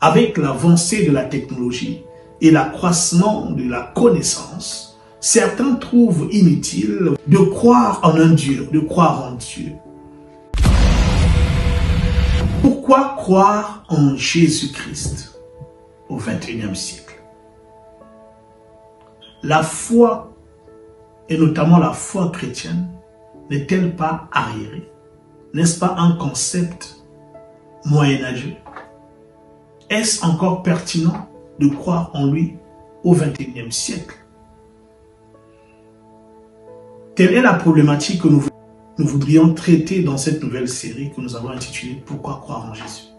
avec l'avancée de la technologie et l'accroissement de la connaissance, certains trouvent inutile de croire en un Dieu, de croire en Dieu. Pourquoi croire en Jésus-Christ au XXIe siècle? La foi, et notamment la foi chrétienne, n'est-elle pas arriérée? N'est-ce pas un concept moyenâgeux? Est-ce encore pertinent de croire en lui au XXIe siècle? Telle est la problématique que nous voudrions traiter dans cette nouvelle série que nous avons intitulée « Pourquoi croire en Jésus ?»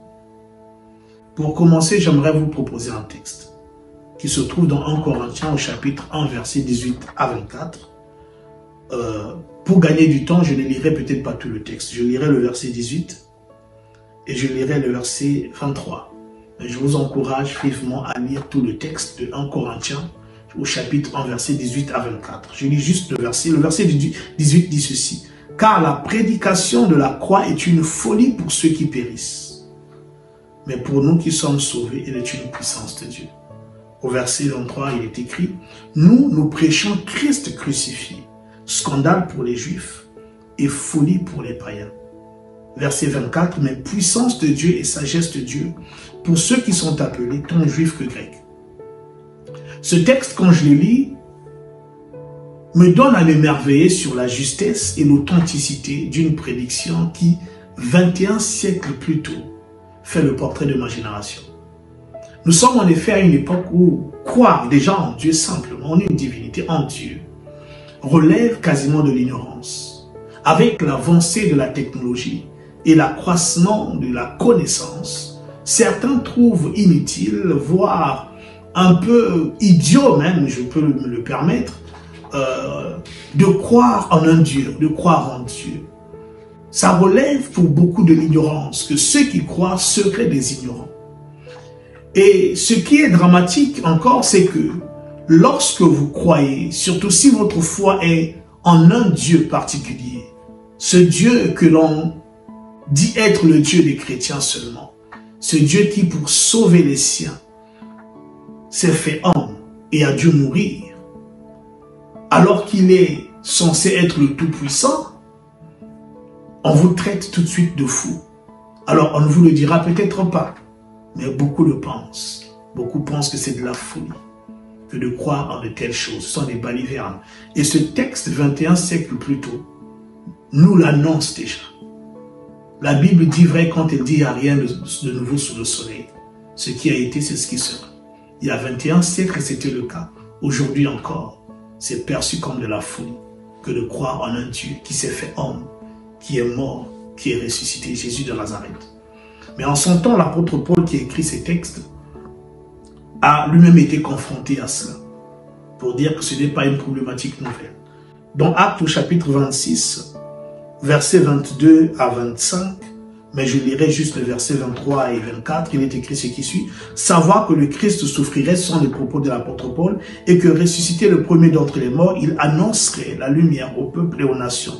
Pour commencer, j'aimerais vous proposer un texte qui se trouve dans 1 Corinthiens au chapitre 1, versets 18 à 24. Pour gagner du temps, je ne lirai peut-être pas tout le texte. Je lirai le verset 18 et je lirai le verset 23. Mais je vous encourage vivement à lire tout le texte de 1 Corinthiens au chapitre 1, verset 18 à 24. Je lis juste le verset. Le verset 18 dit ceci. « Car la prédication de la croix est une folie pour ceux qui périssent. Mais pour nous qui sommes sauvés, elle est une puissance de Dieu. » Au verset 23, il est écrit « Nous prêchons Christ crucifié, scandale pour les Juifs et folie pour les païens. » Verset 24, « Mais puissance de Dieu et sagesse de Dieu pour ceux qui sont appelés tant juifs que grecs. » Ce texte, quand je le lis, me donne à m'émerveiller sur la justesse et l'authenticité d'une prédiction qui, 21 siècles plus tôt, fait le portrait de ma génération. Nous sommes en effet à une époque où croire déjà en Dieu simplement, en une divinité, en Dieu, relève quasiment de l'ignorance. Avec l'avancée de la technologie et l'accroissement de la connaissance, certains trouvent inutile, voire un peu idiot même, je peux me le permettre, de croire en un Dieu, de croire en Dieu. Ça relève pour beaucoup de l'ignorance, que ceux qui croient seraient des ignorants. Et ce qui est dramatique encore, c'est que lorsque vous croyez, surtout si votre foi est en un Dieu particulier, ce Dieu que l'on dit être le Dieu des chrétiens seulement, ce Dieu qui pour sauver les siens s'est fait homme et a dû mourir, alors qu'il est censé être le Tout-Puissant, on vous traite tout de suite de fou. Alors on ne vous le dira peut-être pas, mais beaucoup le pensent. Beaucoup pensent que c'est de la folie, que de croire en de telles choses. Ce sont des balivernes. Et ce texte, 21 siècles plus tôt, nous l'annonce déjà. La Bible dit vrai quand elle dit qu'il n'y a rien de nouveau sous le soleil. Ce qui a été, c'est ce qui sera. Il y a 21 siècles, c'était le cas. Aujourd'hui encore, c'est perçu comme de la folie que de croire en un Dieu qui s'est fait homme, qui est mort, qui est ressuscité, Jésus de Nazareth. Mais en son temps, l'apôtre Paul qui a écrit ces textes a lui-même été confronté à cela, pour dire que ce n'est pas une problématique nouvelle. Dans Actes au chapitre 26, versets 22 à 25, mais je lirai juste le verset 23 et 24, il est écrit ce qui suit. « Savoir que le Christ souffrirait sont les propos de l'apôtre Paul, et que ressuscité le premier d'entre les morts, il annoncerait la lumière au peuple et aux nations.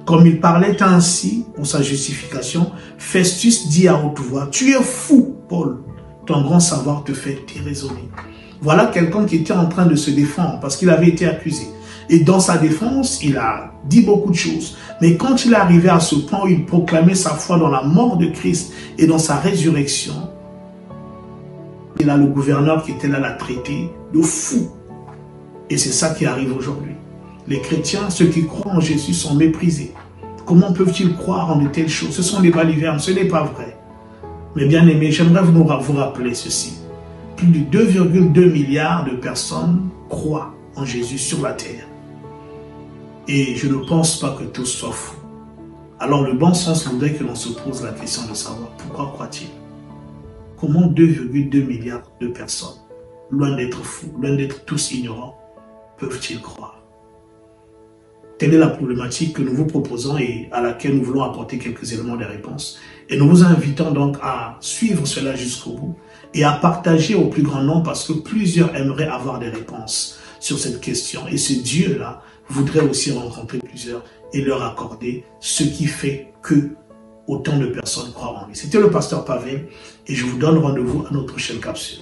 Comme il parlait ainsi pour sa justification, Festus dit à haute voix, « Tu es fou, Paul, ton grand savoir te fait déraisonner. » Voilà quelqu'un qui était en train de se défendre parce qu'il avait été accusé. Et dans sa défense, il a dit beaucoup de choses. Mais quand il est arrivé à ce point où il proclamait sa foi dans la mort de Christ et dans sa résurrection, il a le gouverneur qui était là l'a traité de fou. Et c'est ça qui arrive aujourd'hui. Les chrétiens, ceux qui croient en Jésus, sont méprisés. Comment peuvent-ils croire en de telles choses? Ce sont des balivernes, ce n'est pas vrai. Mais bien aimés, j'aimerais vous rappeler ceci. Plus de 2,2 milliards de personnes croient en Jésus sur la terre. Et je ne pense pas que tous soient fous. Alors le bon sens voudrait que l'on se pose la question de savoir pourquoi croient-ils? Comment 2,2 milliards de personnes, loin d'être fous, loin d'être tous ignorants, peuvent-ils croire? Telle est la problématique que nous vous proposons et à laquelle nous voulons apporter quelques éléments de réponse. Et nous vous invitons donc à suivre cela jusqu'au bout et à partager au plus grand nombre parce que plusieurs aimeraient avoir des réponses sur cette question. Et ce Dieu-là voudrait aussi rencontrer plusieurs et leur accorder ce qui fait que autant de personnes croient en lui. C'était le pasteur Pavé et je vous donne rendez-vous à notre prochaine capsule.